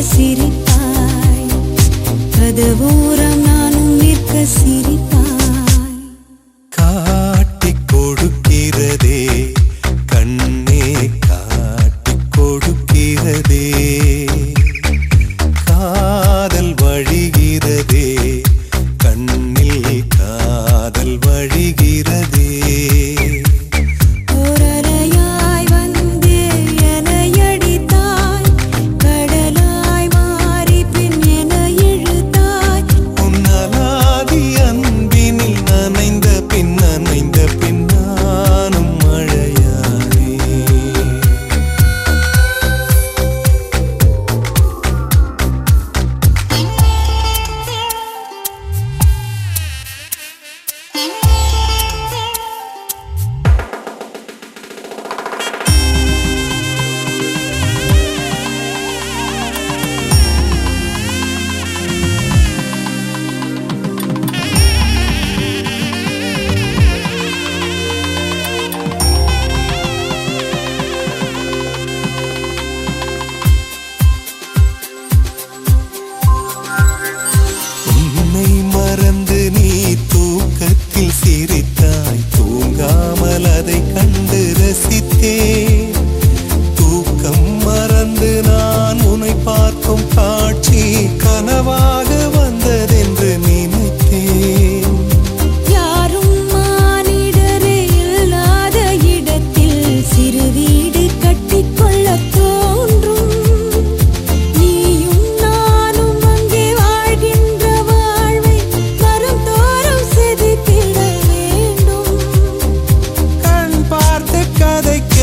சிரிப்பாய், கதவோரம் நானும் நிற்க சிரிப்பாய். காட்டிக் கொடுக்கிறதே கண்ணே, காட்டிக் கொடுக்கிறதே, காதல் வழிகிறதே கண்ணில், காதல் வழிகிறதே. சிரித்தாய், தூங்காமல் அதை கண்டு ரசித்தேன். தூக்கம் மறந்து நான் உன்னை பார்க்கும் காட்சி கனவாக வந்ததென்று நினைத்தேன். யாரும் மானிடரே இல்லாத இடத்தில் சிறு வீடு கட்டிக்கொள்ள தோன்றும். நீயும் நானும் அங்கே வாழ்கின்ற வாழ்வை வரும் தோறும் செதுக்கிட வேண்டும். கண் பார்த்து கதைக்க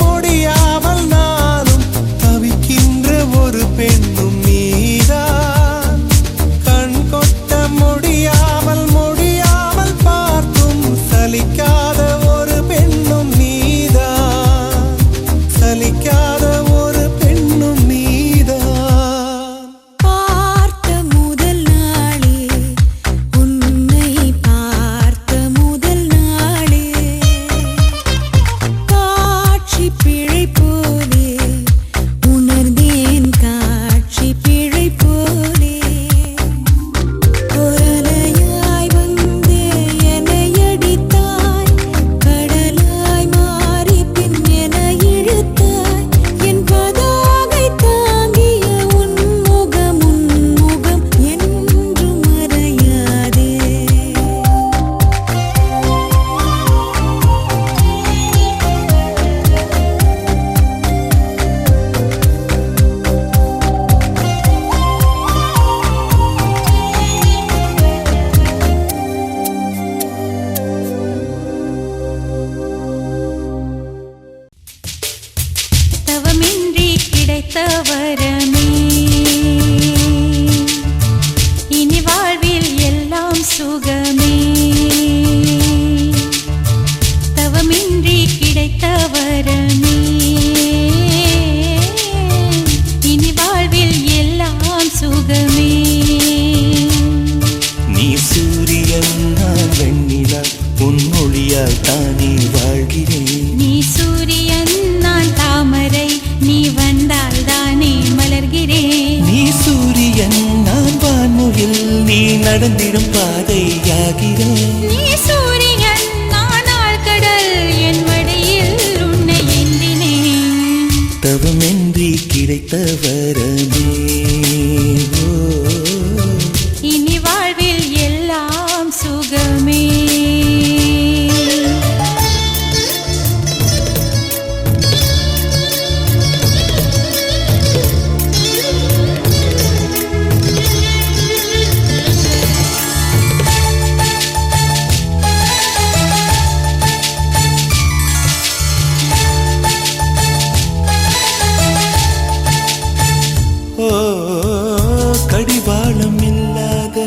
முடியாமல் நானும் தவிக்கின்ற ஒரு பெண்ணும் நீதான். கண் கொட்ட முடியாமல் முடியாமல் பார்த்தும் சலிக்காத ஒரு பெண்ணும் நீதான், சலிக்காத ஒரு பெண்ணும் நீதான். பார்த்த முதல் நாளே, உன்னை பார்த்த முதல் நாளே, காட்சி பிழை போலே உணர்ந்தேன், காட்சி பிழை போலே. ஒரலையாய் வந்தே என்னை அடித்தாய், கடலாய் மாறி பின் என இழுத்தாய். என் பதாகை தாங்கிய உன் முகம் என்றும் மறையாதே. தவமின்றி கிடைத்த வரமே, இனி வாழ்வில் எல்லாம் சுகமே. தவமின்றி கிடைத்த வரமே, இனி வாழ்வில் எல்லாம் சுகமே. நீ சூரியன், நான் வெண்ணிலா, உன் மொழியால் தானே வாழ்கிறேன். நீ சூரியன், நான் தாமரை, நீ வந்தால் தானே மலர்கிறேன். நீ சூரியன், நான் வான்முகில், நீ நடந்திடும் பாதையாகிறேன். நீ சூரியன், நான் ஆழ்கடல், என் மடியில் உன்னை ஏந்தினேன். தவமின்றி கிடைத்த வரமே, இனி வாழ்வில் எல்லாம் சுகமே. ஓ, கடிவாளம் இல்லாத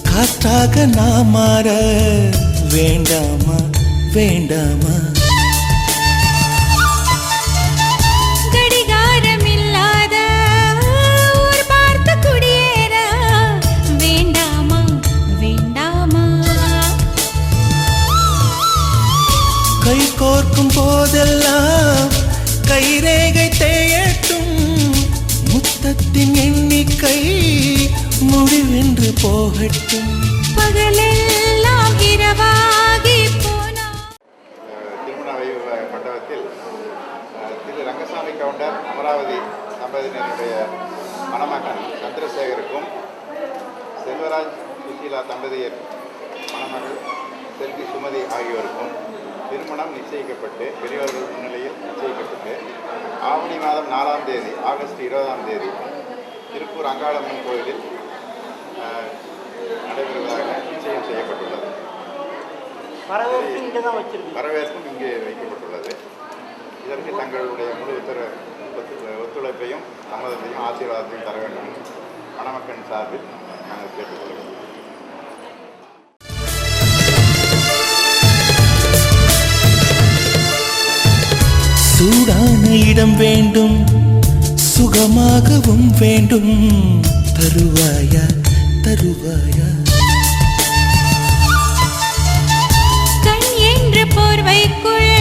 காற்றாக நான் மாற வேண்டாமா, வேண்டாமா? கடிகாரம் இல்லாத ஊர் பார்த்து குடியேற வேண்டாமா, வேண்டாமா? கை கோர்க்கும் போதெல்லாம் கைரேகை தேயட்டும், முத்தத்தை முத்தின் எண்ணிக்கை முடிவென்று போகட்டும். பகலெல்லாம் இரவாகி போனா. திருமண வைபவ மண்டபத்தில் திரு ரங்கசாமி கவுண்டர் அமராவதி தம்பதியினருடைய மணமகன் சந்திரசேகருக்கும் செல்வராஜ் சுஷீலா தம்பதியர் மணமகள் செல்வி சுமதி ஆகியோருக்கும் திருமணம் நிச்சயிக்கப்பட்டு பெரியவர்கள் முன்னிலையில் நிச்சயிக்கப்பட்டு ஆவணி மாதம் 4ஆம் தேதி ஆகஸ்ட் 20ஆம் தேதி திருப்பூர் அங்காளம்மன் கோயிலில் நடைபெறுவதாக நிச்சயம் செய்யப்பட்டுள்ளது. வரவேற்பும் இங்கே வைக்கப்பட்டுள்ளது. இதற்கு தங்களுடைய முழு ஒத்துழைப்பையும் சம்மதத்தையும் ஆசீர்வாதத்தையும் தர வேண்டும் மணமக்கன் சார்பில் நாங்கள் கேட்டுக்கொள்கிறோம். சூடான இடம் வேண்டும், சுகமாகவும் வேண்டும். தருவாயா தருவாயா? கண் என்ற போர்வைக்குள்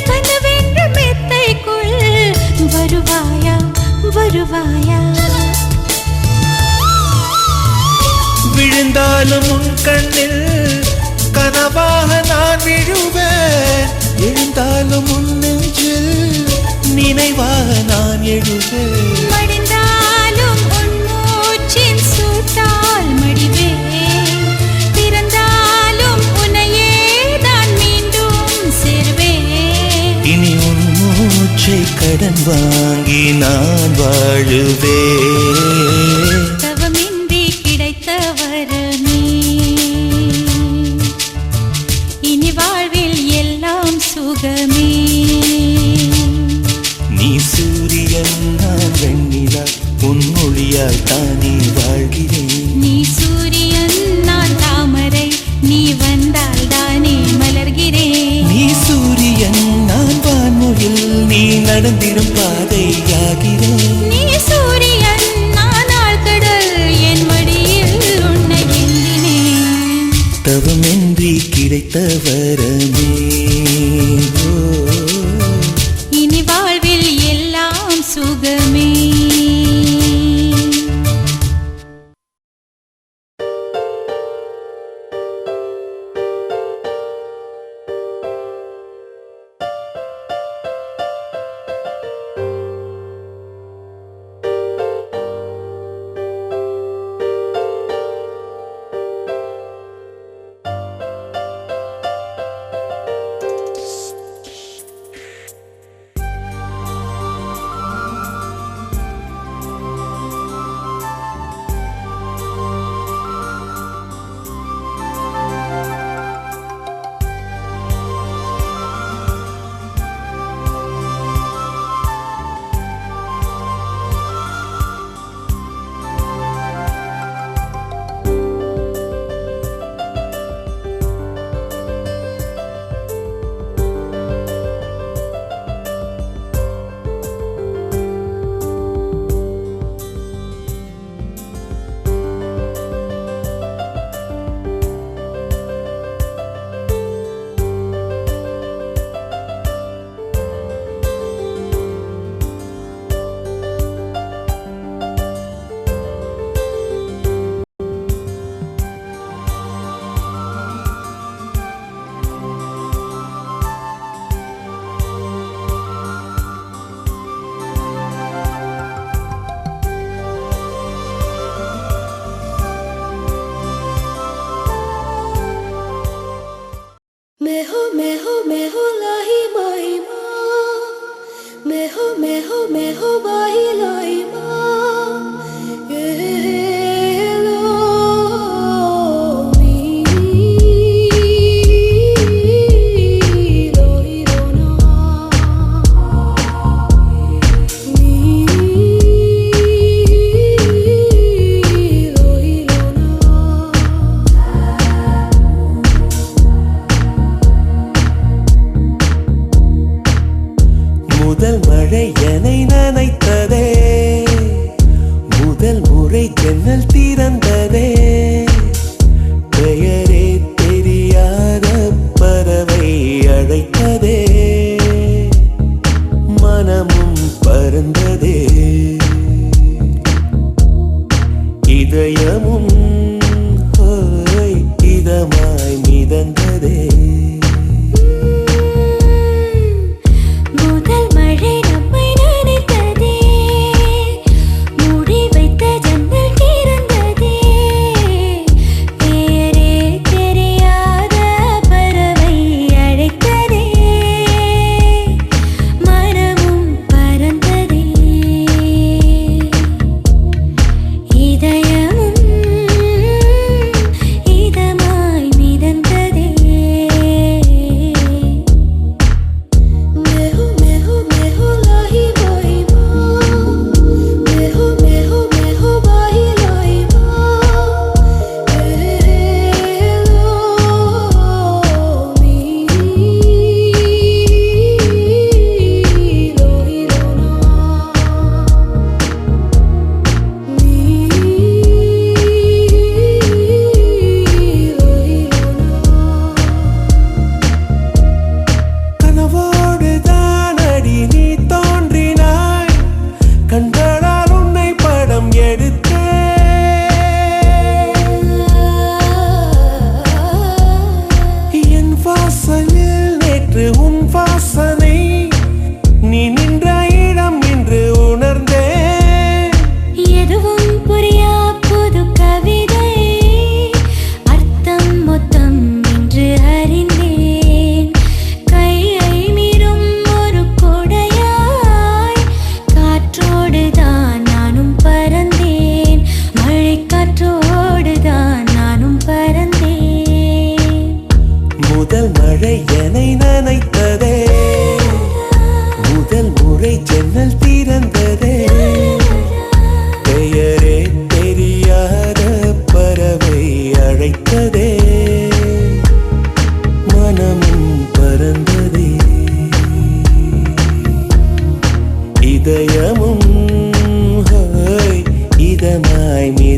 கனவென்ற மெத்தைக்குள் வருவாயா வருவாயா? விழுந்தாலும் உன் கண்ணில் கனவாக நான் விழுவேன். எழுந்தாலும் உன் நெஞ்சில் நினைவாக நான் எழுவேன். மடிந்தாலும் உன் மூச்சின் சூட்டால் மடிவேன். பிறந்தாலும் உன்னையே தான் மீண்டும் சேர்வேன். இனி உன் மூச்சை கடன் வாங்கி நான் வாழுவேன். தவமின்றி கிடைத்த வரமே இனி வாழ்வில் எல்லாம் சுகமே. நீ சூரியன் நான் வெண்ணிலா, உன் மொழியால் தானே வாழ்கிறேன். நீ சூரியன் நான் தாமரை, நீ வந்தால் தானே மலர்கிறேன். நீ சூரியன் நான் வான்முகில், நீ நடந்திடும் பாதையாகிறேன். நீ சூரியன் நான் ஆழ்கடல், என் மடியில் உன்னை எண்ணினேன். தவமின்றி கிடைத்த வரமே. இனி வாழ்வில் எல்லாம் சுகமே.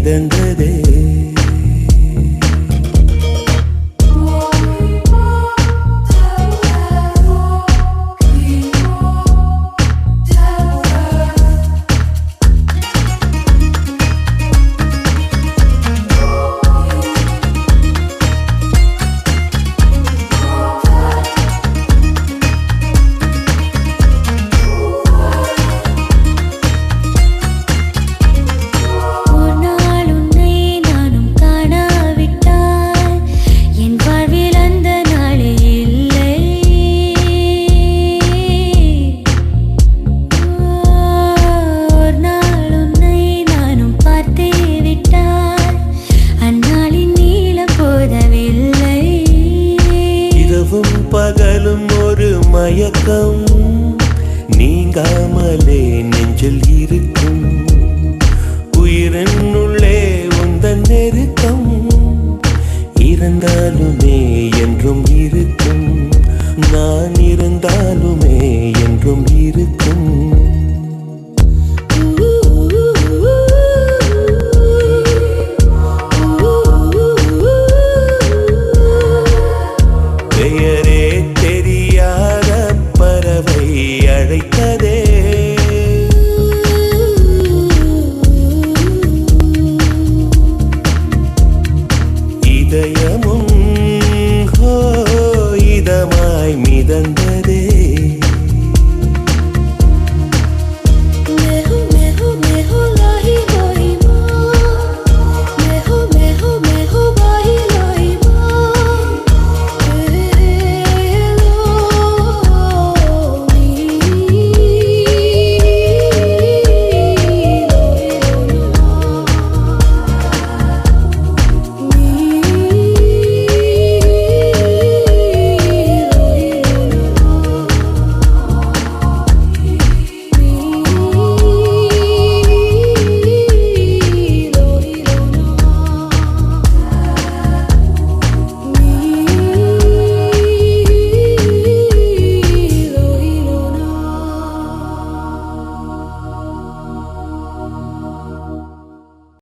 மிதந்ததே